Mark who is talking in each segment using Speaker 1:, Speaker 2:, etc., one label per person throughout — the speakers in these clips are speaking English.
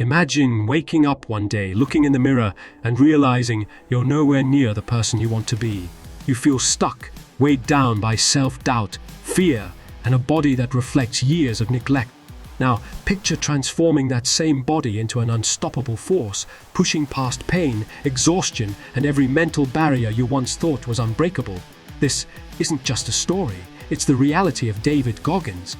Speaker 1: Imagine waking up one day, looking in the mirror, and realizing you're nowhere near the person you want to be. You feel stuck, weighed down by self-doubt, fear, and a body that reflects years of neglect. Now, picture transforming that same body into an unstoppable force, pushing past pain, exhaustion, and every mental barrier you once thought was unbreakable. This isn't just a story, it's the reality of David Goggins,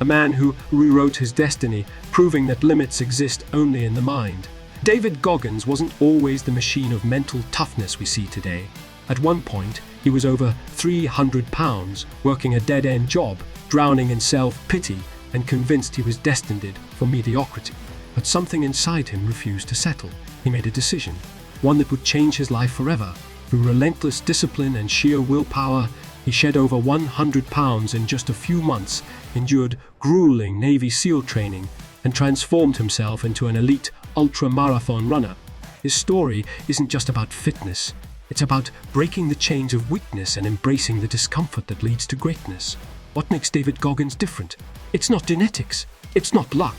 Speaker 1: a man who rewrote his destiny, proving that limits exist only in the mind. David Goggins wasn't always the machine of mental toughness we see today. At one point, he was over 300 pounds, working a dead-end job, drowning in self-pity, and convinced he was destined for mediocrity. But something inside him refused to settle. He made a decision, one that would change his life forever. Through relentless discipline and sheer willpower, he shed over 100 pounds in just a few months, endured grueling Navy SEAL training, and transformed himself into an elite ultramarathon runner. His story isn't just about fitness. It's about breaking the chains of weakness and embracing the discomfort that leads to greatness. What makes David Goggins different? It's not genetics. It's not luck.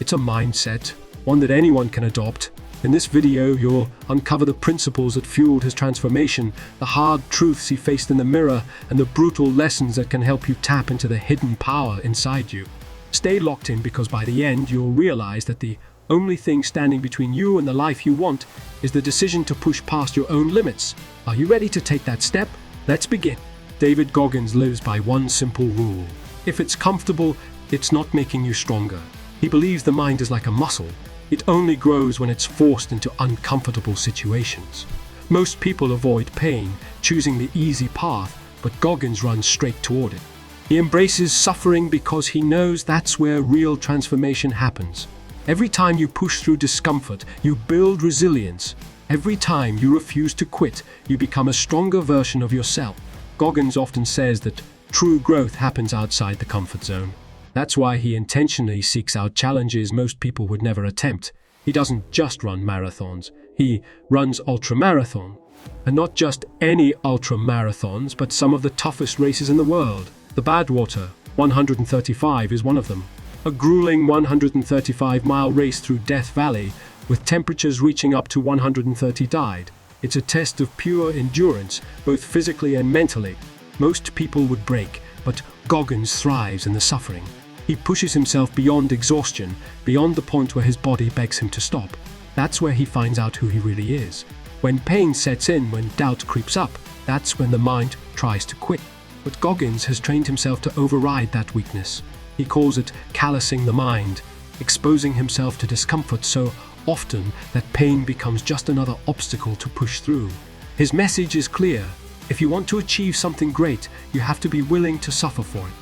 Speaker 1: It's a mindset, one that anyone can adopt. In this video, you'll uncover the principles that fueled his transformation, the hard truths he faced in the mirror, and the brutal lessons that can help you tap into the hidden power inside you. Stay locked in, because by the end, you'll realize that the only thing standing between you and the life you want is the decision to push past your own limits. Are you ready to take that step? Let's begin. David Goggins lives by one simple rule. If it's comfortable, it's not making you stronger. He believes the mind is like a muscle. It only grows when it's forced into uncomfortable situations. Most people avoid pain, choosing the easy path, but Goggins runs straight toward it. He embraces suffering because he knows that's where real transformation happens. Every time you push through discomfort, you build resilience. Every time you refuse to quit, you become a stronger version of yourself. Goggins often says that true growth happens outside the comfort zone. That's why he intentionally seeks out challenges most people would never attempt. He doesn't just run marathons, he runs ultramarathon. And not just any ultramarathons, but some of the toughest races in the world. The Badwater 135 is one of them. A grueling 135-mile race through Death Valley, with temperatures reaching up to 130 died. It's a test of pure endurance, both physically and mentally. Most people would break, but Goggins thrives in the suffering. He pushes himself beyond exhaustion, beyond the point where his body begs him to stop. That's where he finds out who he really is. When pain sets in, when doubt creeps up, that's when the mind tries to quit. But Goggins has trained himself to override that weakness. He calls it callousing the mind, exposing himself to discomfort so often that pain becomes just another obstacle to push through. His message is clear. If you want to achieve something great, you have to be willing to suffer for it.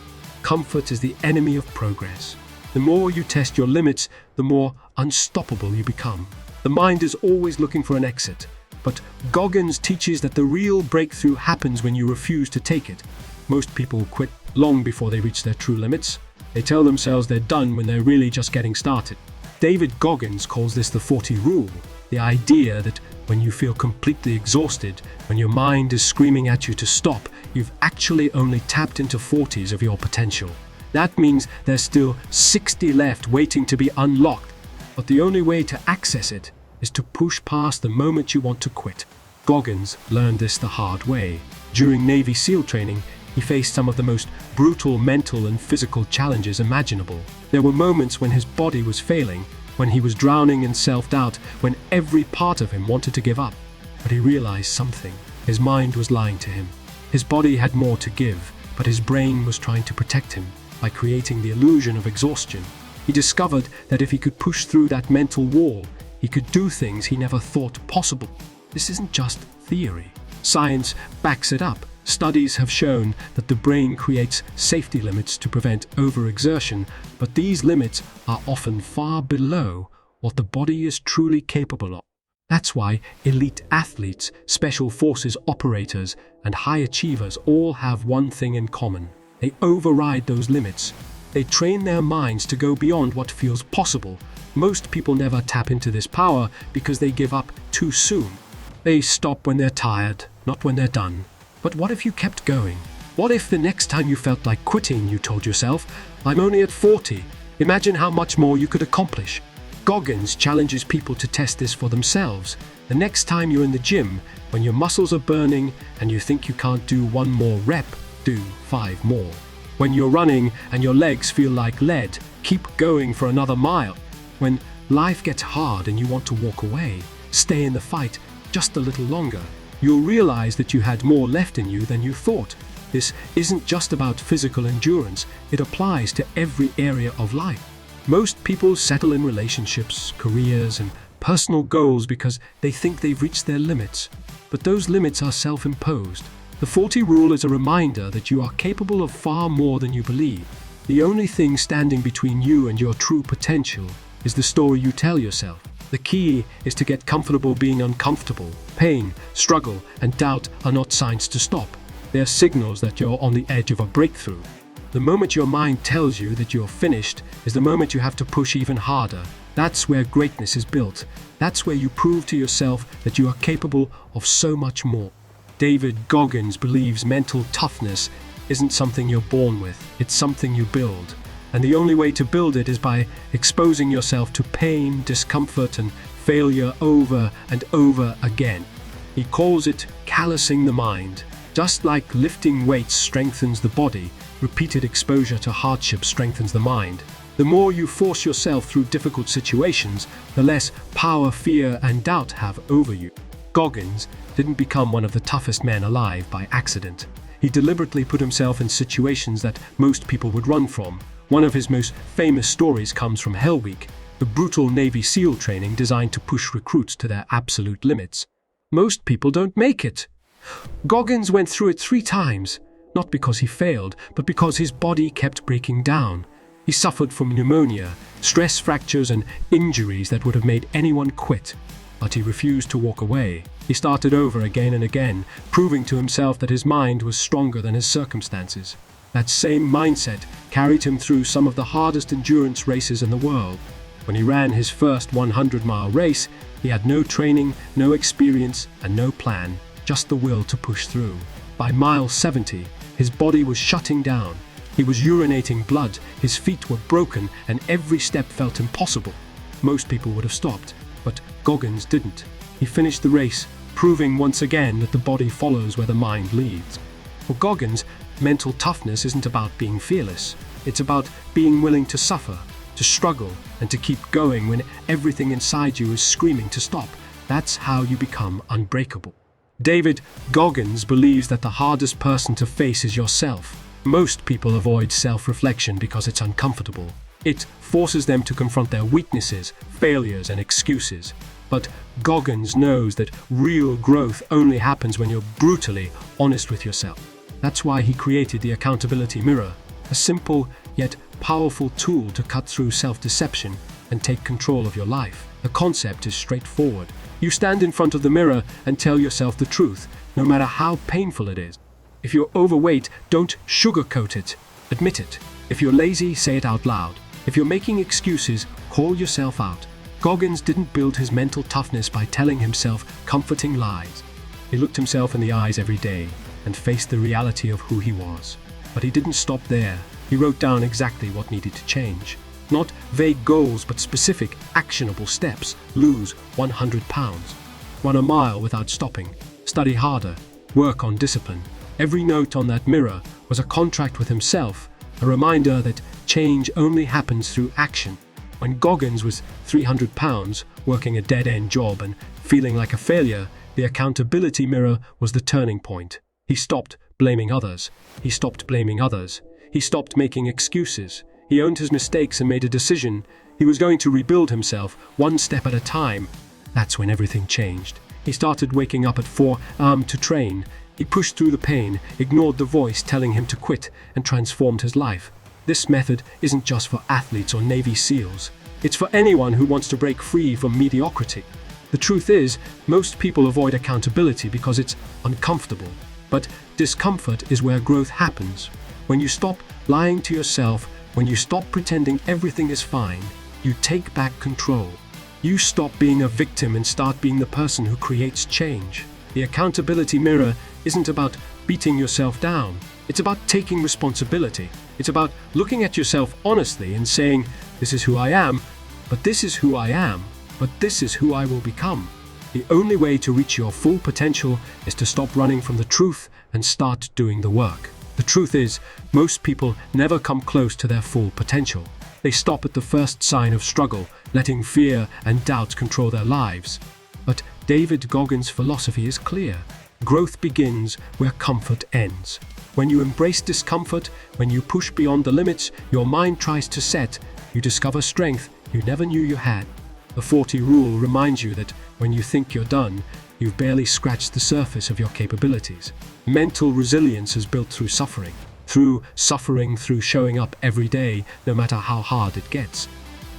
Speaker 1: Comfort is the enemy of progress. The more you test your limits, the more unstoppable you become. The mind is always looking for an exit, but Goggins teaches that the real breakthrough happens when you refuse to take it. Most people quit long before they reach their true limits. They tell themselves they're done when they're really just getting started. David Goggins calls this the 40 rule, the idea that when you feel completely exhausted, when your mind is screaming at you to stop, you've actually only tapped into 40s of your potential. That means there's still 60 left waiting to be unlocked. But the only way to access it is to push past the moment you want to quit. Goggins learned this the hard way. During Navy SEAL training, he faced some of the most brutal mental and physical challenges imaginable. There were moments when his body was failing, when he was drowning in self-doubt, when every part of him wanted to give up. But he realized something. His mind was lying to him. His body had more to give, but his brain was trying to protect him by creating the illusion of exhaustion. He discovered that if he could push through that mental wall, he could do things he never thought possible. This isn't just theory. Science backs it up. Studies have shown that the brain creates safety limits to prevent overexertion, but these limits are often far below what the body is truly capable of. That's why elite athletes, special forces operators, and high achievers all have one thing in common. They override those limits. They train their minds to go beyond what feels possible. Most people never tap into this power because they give up too soon. They stop when they're tired, not when they're done. But what if you kept going? What if the next time you felt like quitting, you told yourself, "I'm only at 40. Imagine how much more you could accomplish." Goggins challenges people to test this for themselves. The next time you're in the gym, when your muscles are burning and you think you can't do one more rep, do 5 more. When you're running and your legs feel like lead, keep going for another mile. When life gets hard and you want to walk away, stay in the fight just a little longer. You'll realize that you had more left in you than you thought. This isn't just about physical endurance, it applies to every area of life. Most people settle in relationships, careers, and personal goals because they think they've reached their limits. But those limits are self-imposed. The 40 rule is a reminder that you are capable of far more than you believe. The only thing standing between you and your true potential is the story you tell yourself. The key is to get comfortable being uncomfortable. Pain, struggle, and doubt are not signs to stop. They are signals that you're on the edge of a breakthrough. The moment your mind tells you that you're finished is the moment you have to push even harder. That's where greatness is built. That's where you prove to yourself that you are capable of so much more. David Goggins believes mental toughness isn't something you're born with, it's something you build. And the only way to build it is by exposing yourself to pain, discomfort, and failure over and over again. He calls it callousing the mind. Just like lifting weights strengthens the body, repeated exposure to hardship strengthens the mind. The more you force yourself through difficult situations, the less power fear and doubt have over you. Goggins didn't become one of the toughest men alive by accident. He deliberately put himself in situations that most people would run from. One of his most famous stories comes from Hell Week, the brutal Navy SEAL training designed to push recruits to their absolute limits. Most people don't make it. Goggins went through it 3 times. Not because he failed, but because his body kept breaking down. He suffered from pneumonia, stress fractures, and injuries that would have made anyone quit. But he refused to walk away. He started over again and again, proving to himself that his mind was stronger than his circumstances. That same mindset carried him through some of the hardest endurance races in the world. When he ran his first 100-mile race, he had no training, no experience, and no plan, just the will to push through. By mile 70, his body was shutting down. He was urinating blood, his feet were broken, and every step felt impossible. Most people would have stopped, but Goggins didn't. He finished the race, proving once again that the body follows where the mind leads. For Goggins, mental toughness isn't about being fearless. It's about being willing to suffer, to struggle, and to keep going when everything inside you is screaming to stop. That's how you become unbreakable. David Goggins believes that the hardest person to face is yourself. Most people avoid self-reflection because it's uncomfortable. It forces them to confront their weaknesses, failures, and excuses. But Goggins knows that real growth only happens when you're brutally honest with yourself. That's why he created the accountability mirror, a simple yet powerful tool to cut through self-deception and take control of your life. The concept is straightforward. You stand in front of the mirror and tell yourself the truth, no matter how painful it is. If you're overweight, don't sugarcoat it. Admit it. If you're lazy, say it out loud. If you're making excuses, call yourself out. Goggins didn't build his mental toughness by telling himself comforting lies. He looked himself in the eyes every day and faced the reality of who he was. But he didn't stop there. He wrote down exactly what needed to change. Not vague goals, but specific, actionable steps. Lose 100 pounds. Run a mile without stopping. Study harder. Work on discipline. Every note on that mirror was a contract with himself, a reminder that change only happens through action. When Goggins was 300 pounds, working a dead-end job and feeling like a failure, the accountability mirror was the turning point. He stopped blaming others. He stopped blaming others. He stopped making excuses. He owned his mistakes and made a decision. He was going to rebuild himself, one step at a time. That's when everything changed. He started waking up at 4 a.m. to train. He pushed through the pain, ignored the voice telling him to quit, and transformed his life. This method isn't just for athletes or Navy SEALs. It's for anyone who wants to break free from mediocrity. The truth is, most people avoid accountability because it's uncomfortable. But discomfort is where growth happens. When you stop lying to yourself, when you stop pretending everything is fine, you take back control. You stop being a victim and start being the person who creates change. The accountability mirror isn't about beating yourself down. It's about taking responsibility. It's about looking at yourself honestly and saying, "This is who I am. but this is who I am, but this is who I will become. The only way to reach your full potential is to stop running from the truth and start doing the work. The truth is, most people never come close to their full potential. They stop at the first sign of struggle, letting fear and doubt control their lives. But David Goggins' philosophy is clear. Growth begins where comfort ends. When you embrace discomfort, when you push beyond the limits your mind tries to set, you discover strength you never knew you had. The 40 rule reminds you that when you think you're done, you've barely scratched the surface of your capabilities. Mental resilience is built through suffering, through showing up every day, no matter how hard it gets.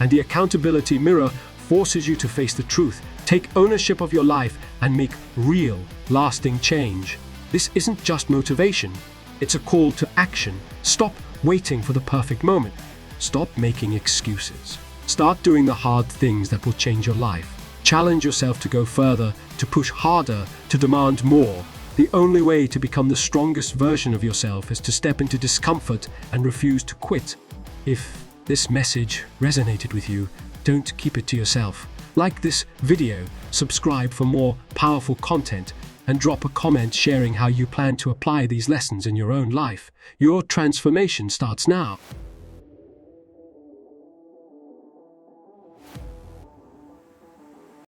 Speaker 1: And the accountability mirror forces you to face the truth, take ownership of your life, and make real, lasting change. This isn't just motivation, it's a call to action. Stop waiting for the perfect moment. Stop making excuses. Start doing the hard things that will change your life. Challenge yourself to go further, to push harder, to demand more. The only way to become the strongest version of yourself is to step into discomfort and refuse to quit. If this message resonated with you, don't keep it to yourself. Like this video, subscribe for more powerful content, and drop a comment sharing how you plan to apply these lessons in your own life. Your transformation starts now.